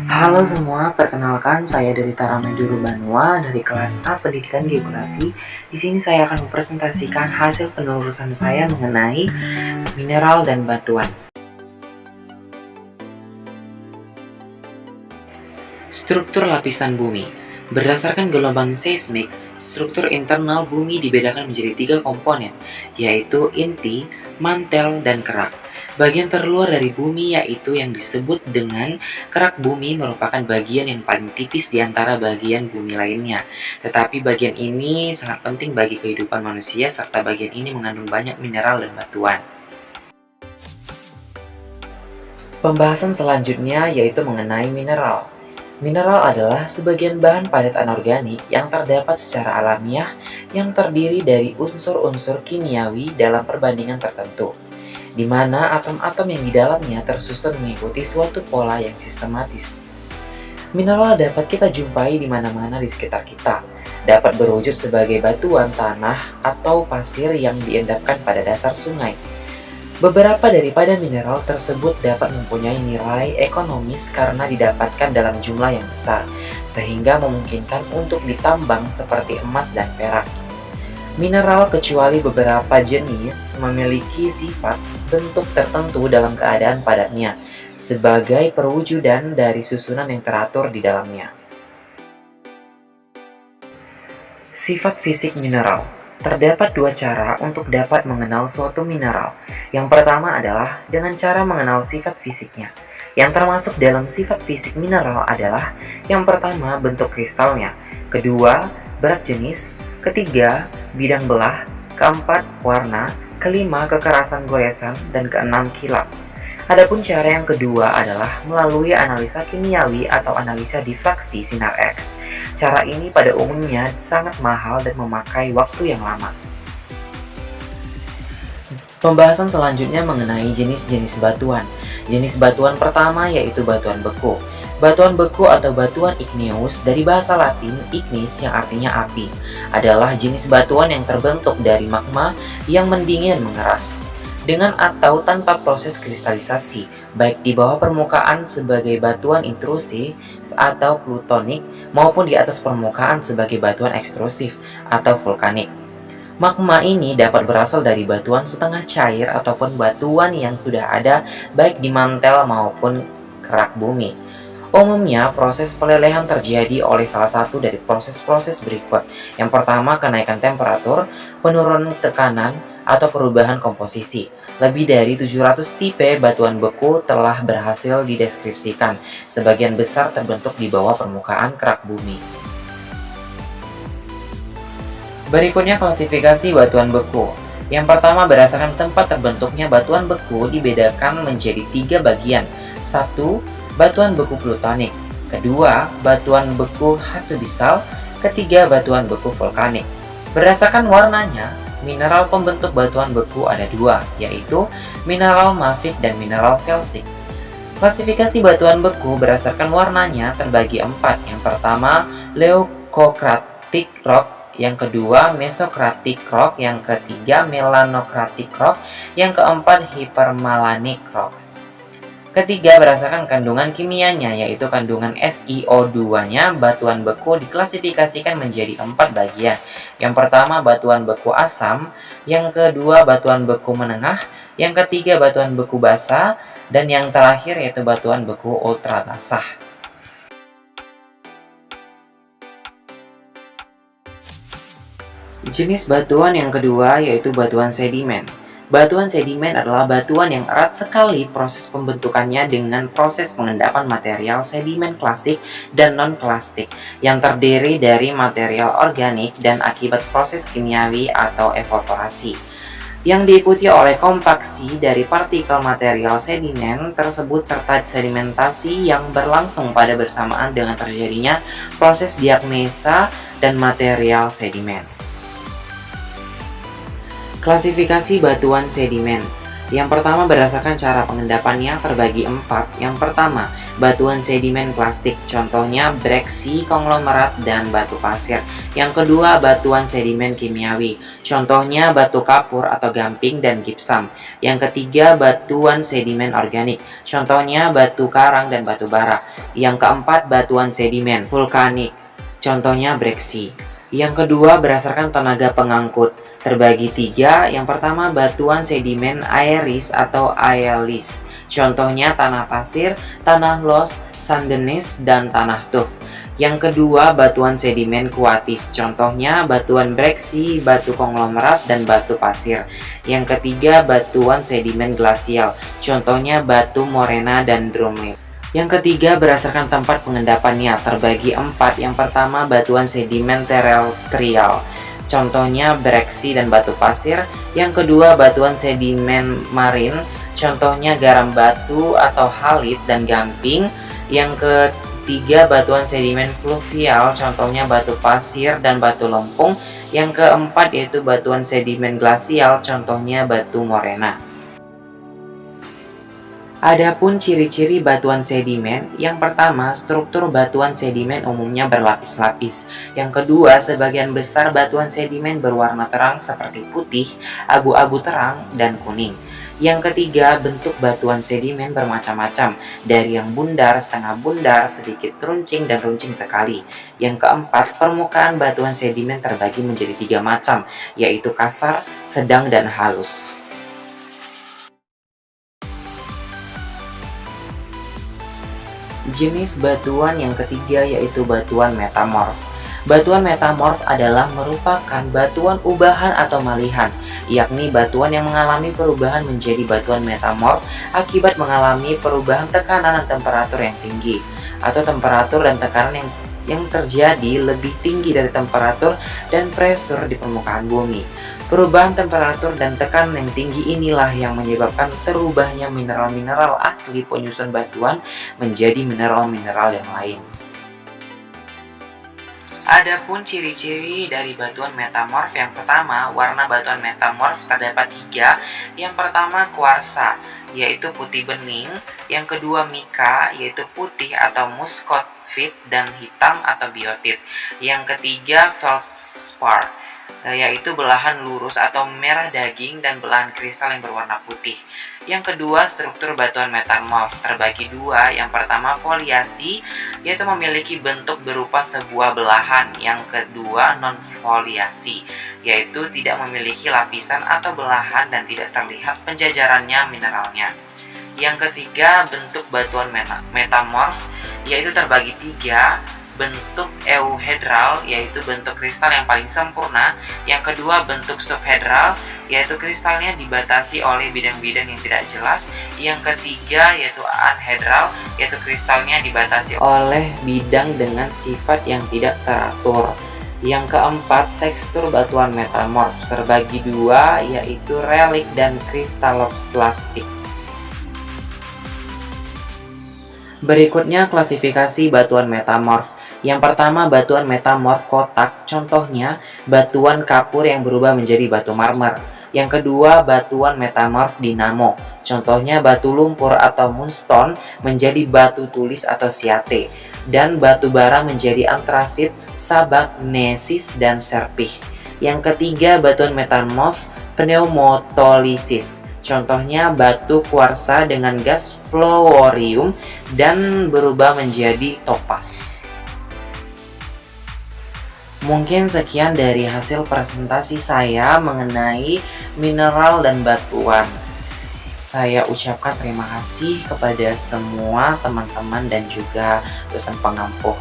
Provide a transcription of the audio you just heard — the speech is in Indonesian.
Halo semua, perkenalkan saya dari Tarameduru Banua dari kelas A Pendidikan Geografi. Di sini saya akan mempresentasikan hasil penelusuran saya mengenai mineral dan batuan. Struktur lapisan bumi. Berdasarkan gelombang seismik, struktur internal bumi dibedakan menjadi 3 komponen, yaitu inti, mantel, dan kerak. Bagian terluar dari bumi yaitu yang disebut dengan kerak bumi merupakan bagian yang paling tipis di antara bagian bumi lainnya. Tetapi bagian ini sangat penting bagi kehidupan manusia serta bagian ini mengandung banyak mineral dan batuan. Pembahasan selanjutnya yaitu mengenai mineral. Mineral adalah sebagian bahan padat anorganik yang terdapat secara alamiah yang terdiri dari unsur-unsur kimiawi dalam perbandingan tertentu, di mana atom-atom yang di dalamnya tersusun mengikuti suatu pola yang sistematis. Mineral dapat kita jumpai di mana-mana di sekitar kita, dapat berwujud sebagai batuan tanah atau pasir yang diendapkan pada dasar sungai. Beberapa daripada mineral tersebut dapat mempunyai nilai ekonomis karena didapatkan dalam jumlah yang besar, sehingga memungkinkan untuk ditambang seperti emas dan perak. Mineral kecuali beberapa jenis memiliki sifat bentuk tertentu dalam keadaan padatnya, sebagai perwujudan dari susunan yang teratur di dalamnya. Sifat fisik mineral. Terdapat dua cara untuk dapat mengenal suatu mineral. Yang pertama adalah dengan cara mengenal sifat fisiknya. Yang termasuk dalam sifat fisik mineral adalah yang pertama bentuk kristalnya, kedua berat jenis, ketiga bidang belah, keempat warna, kelima kekerasan goresan, dan keenam kilap. Adapun cara yang kedua adalah melalui analisa kimiawi atau analisa difraksi sinar X. Cara ini pada umumnya sangat mahal dan memakai waktu yang lama. Pembahasan selanjutnya mengenai jenis-jenis batuan. Jenis batuan pertama yaitu batuan beku. Batuan beku atau batuan igneous dari bahasa Latin ignis yang artinya api, adalah jenis batuan yang terbentuk dari magma yang mendingin dan mengeras, dengan atau tanpa proses kristalisasi, baik di bawah permukaan sebagai batuan intrusif atau plutonik, maupun di atas permukaan sebagai batuan ekstrusif atau vulkanik. Magma ini dapat berasal dari batuan setengah cair ataupun batuan yang sudah ada baik di mantel maupun kerak bumi. Umumnya, proses pelelehan terjadi oleh salah satu dari proses-proses berikut. Yang pertama, kenaikan temperatur, penurunan tekanan, atau perubahan komposisi. Lebih dari 700 tipe batuan beku telah berhasil dideskripsikan. Sebagian besar terbentuk di bawah permukaan kerak bumi. Berikutnya klasifikasi batuan beku. Yang pertama, berdasarkan tempat terbentuknya batuan beku dibedakan menjadi 3 bagian. 1. Batuan beku plutonik. Kedua, batuan beku hydrobisal. Ketiga, batuan beku vulkanik. Berdasarkan warnanya, mineral pembentuk batuan beku ada 2, yaitu mineral mafic dan mineral felsik. Klasifikasi batuan beku berdasarkan warnanya terbagi 4. Yang pertama, leucocratic rock. Yang kedua, mesocratic rock. Yang ketiga, melanocratic rock. Yang keempat, hypermalanic rock. Ketiga, berdasarkan kandungan kimianya, yaitu kandungan SiO2-nya, batuan beku diklasifikasikan menjadi 4 bagian. Yang pertama, batuan beku asam. Yang kedua, batuan beku menengah. Yang ketiga, batuan beku basah. Dan yang terakhir, yaitu batuan beku ultra basah. Jenis batuan yang kedua yaitu batuan sedimen. Batuan sedimen adalah batuan yang erat sekali proses pembentukannya dengan proses pengendapan material sedimen klasik dan non-klasik yang terdiri dari material organik dan akibat proses kimiawi atau evaporasi, yang diikuti oleh kompaksi dari partikel material sedimen tersebut serta sedimentasi yang berlangsung pada bersamaan dengan terjadinya proses diagnosa dan material sedimen. Klasifikasi batuan sedimen. Yang pertama berdasarkan cara pengendapannya terbagi 4. Yang pertama, batuan sedimen plastik, contohnya breksi, konglomerat, dan batu pasir. Yang kedua, batuan sedimen kimiawi, contohnya batu kapur atau gamping dan gipsam. Yang ketiga, batuan sedimen organik, contohnya batu karang dan batu bara. Yang keempat, batuan sedimen vulkanik, contohnya breksi. Yang kedua, berdasarkan tenaga pengangkut, terbagi 3. Yang pertama, batuan sedimen aeris atau aelis, contohnya tanah pasir, tanah los, sandenis, dan tanah tuf. Yang kedua, batuan sedimen kuatis, contohnya batuan breksi, batu konglomerat, dan batu pasir. Yang ketiga, batuan sedimen glasial, contohnya batu morena dan drumlin. Yang ketiga, berdasarkan tempat pengendapannya terbagi 4. Yang pertama, batuan sedimen terrestrial, contohnya breksi dan batu pasir. Yang kedua, batuan sedimen marin, contohnya garam batu atau halit dan gamping. Yang ketiga, batuan sedimen fluvial, contohnya batu pasir dan batu lempung. Yang keempat yaitu batuan sedimen glasial, contohnya batu morena. Adapun ciri-ciri batuan sedimen, yang pertama, struktur batuan sedimen umumnya berlapis-lapis. Yang kedua, sebagian besar batuan sedimen berwarna terang seperti putih, abu-abu terang, dan kuning. Yang ketiga, bentuk batuan sedimen bermacam-macam, dari yang bundar, setengah bundar, sedikit runcing, dan runcing sekali. Yang keempat, permukaan batuan sedimen terbagi menjadi 3 macam, yaitu kasar, sedang, dan halus. Jenis batuan yang ketiga yaitu batuan metamorf. Batuan metamorf adalah merupakan batuan ubahan atau malihan, yakni batuan yang mengalami perubahan menjadi batuan metamorf akibat mengalami perubahan tekanan dan temperatur yang tinggi, atau temperatur dan tekanan yang terjadi lebih tinggi dari temperatur dan pressure di permukaan bumi. Perubahan temperatur dan tekanan yang tinggi inilah yang menyebabkan terubahnya mineral-mineral asli penyusun batuan menjadi mineral-mineral yang lain. Adapun ciri-ciri dari batuan metamorf, yang pertama, warna batuan metamorf terdapat 3. Yang pertama, kuarsa, yaitu putih bening. Yang kedua, mika, yaitu putih atau muscovite dan hitam atau biotit. Yang ketiga, feldspar, yaitu belahan lurus atau merah daging dan belahan kristal yang berwarna putih. Yang kedua, struktur batuan metamorf terbagi 2. Yang pertama, foliasi, yaitu memiliki bentuk berupa sebuah belahan. Yang kedua, non-foliasi, yaitu tidak memiliki lapisan atau belahan dan tidak terlihat penjajarannya mineralnya. Yang ketiga, bentuk batuan metamorf, yaitu terbagi 3. Bentuk euhedral, yaitu bentuk kristal yang paling sempurna. Yang kedua, bentuk subhedral, yaitu kristalnya dibatasi oleh bidang-bidang yang tidak jelas. Yang ketiga, yaitu anhedral, yaitu kristalnya dibatasi oleh bidang dengan sifat yang tidak teratur. Yang keempat, tekstur batuan metamorf terbagi 2, yaitu relik dan kristalloplastik. Berikutnya klasifikasi batuan metamorf. Yang pertama, batuan metamorf kotak, contohnya batuan kapur yang berubah menjadi batu marmer. Yang kedua, batuan metamorf dinamo, contohnya batu lumpur atau moonstone menjadi batu tulis atau siate, dan batu bara menjadi antrasit, sabak, gnesis, dan serpih. Yang ketiga, batuan metamorf pneumatolysis, contohnya batu kuarsa dengan gas fluorium dan berubah menjadi topas. Mungkin sekian dari hasil presentasi saya mengenai mineral dan batuan. Saya ucapkan terima kasih kepada semua teman-teman dan juga dosen pengampu.